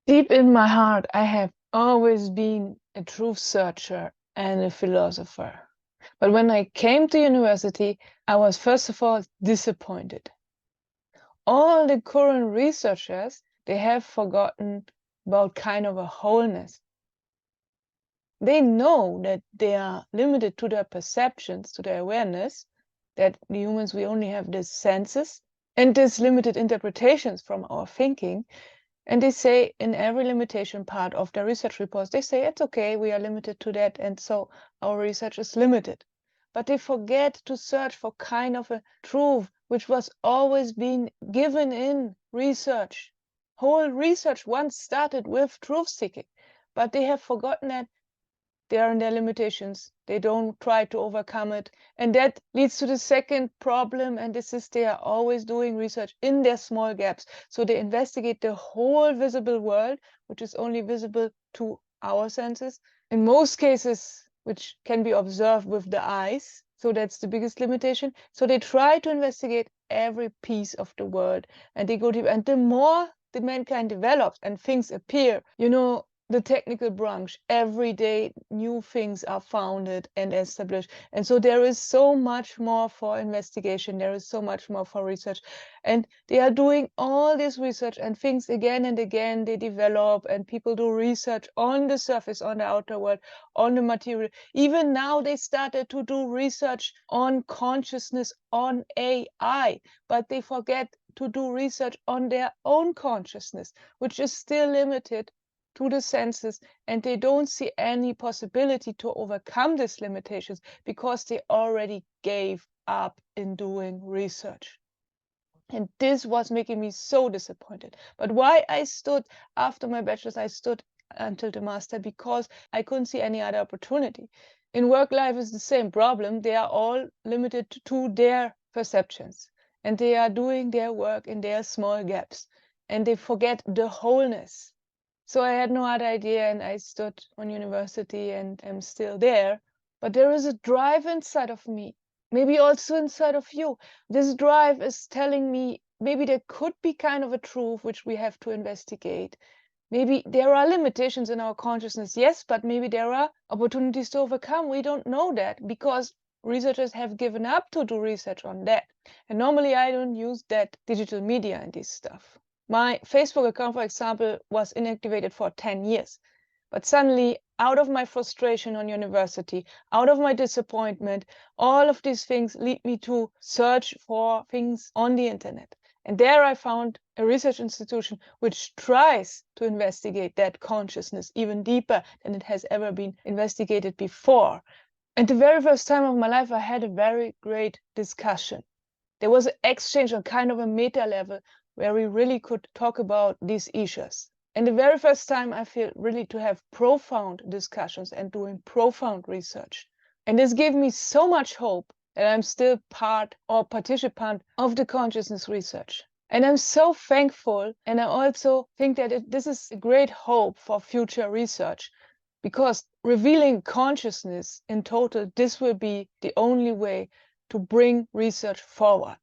Deep in my heart, I have always been a truth searcher and a philosopher. But when I came to university, I was first of all disappointed. All the current researchers, they have forgotten about kind of a wholeness. They know that they are limited to their perceptions, to their awareness, that the humans, we only have these senses and these limited interpretations from our thinking. And they say in every limitation part of their research reports, they say it's okay, we are limited to that, and so our research is limited. But they forget to search for kind of a truth which was always being given in research. Whole research once started with truth seeking, but they have forgotten that they are in their limitations. They don't try to overcome it. And that leads to the second problem, and this is they are always doing research in their small gaps. So they investigate the whole visible world, which is only visible to our senses. In most cases, which can be observed with the eyes. So that's the biggest limitation. So they try to investigate every piece of the world, and they go deep. And the more the mankind develops and things appear, the technical branch, every day new things are founded and established. And so there is so much more for investigation, there is so much more for research. And they are doing all this research and things again and again, they develop, and people do research on the surface, on the outer world, on the material. Even now they started to do research on consciousness, on AI, but they forget to do research on their own consciousness, which is still limited to the senses, and they don't see any possibility to overcome these limitations because they already gave up in doing research. And this was making me so disappointed. But why I stood after my bachelor's, I stood until the master, because I couldn't see any other opportunity. In work life is the same problem. They are all limited to their perceptions, and they are doing their work in their small gaps, and they forget the wholeness. So I had no other idea, and I stood on university and am still there. But there is a drive inside of me, maybe also inside of you. This drive is telling me maybe there could be kind of a truth which we have to investigate. Maybe there are limitations in our consciousness, yes, but maybe there are opportunities to overcome. We don't know that because researchers have given up to do research on that. And normally I don't use that digital media and this stuff. My Facebook account, for example, was inactivated for 10 years. But suddenly, out of my frustration on university, out of my disappointment, all of these things lead me to search for things on the internet. And there I found a research institution which tries to investigate that consciousness even deeper than it has ever been investigated before. And the very first time of my life, I had a very great discussion. There was an exchange on kind of a meta level where we really could talk about these issues. And the very first time I feel really to have profound discussions and doing profound research. And this gave me so much hope that I'm still part or participant of the consciousness research. And I'm so thankful, and I also think that this is a great hope for future research, because revealing consciousness in total, this will be the only way to bring research forward.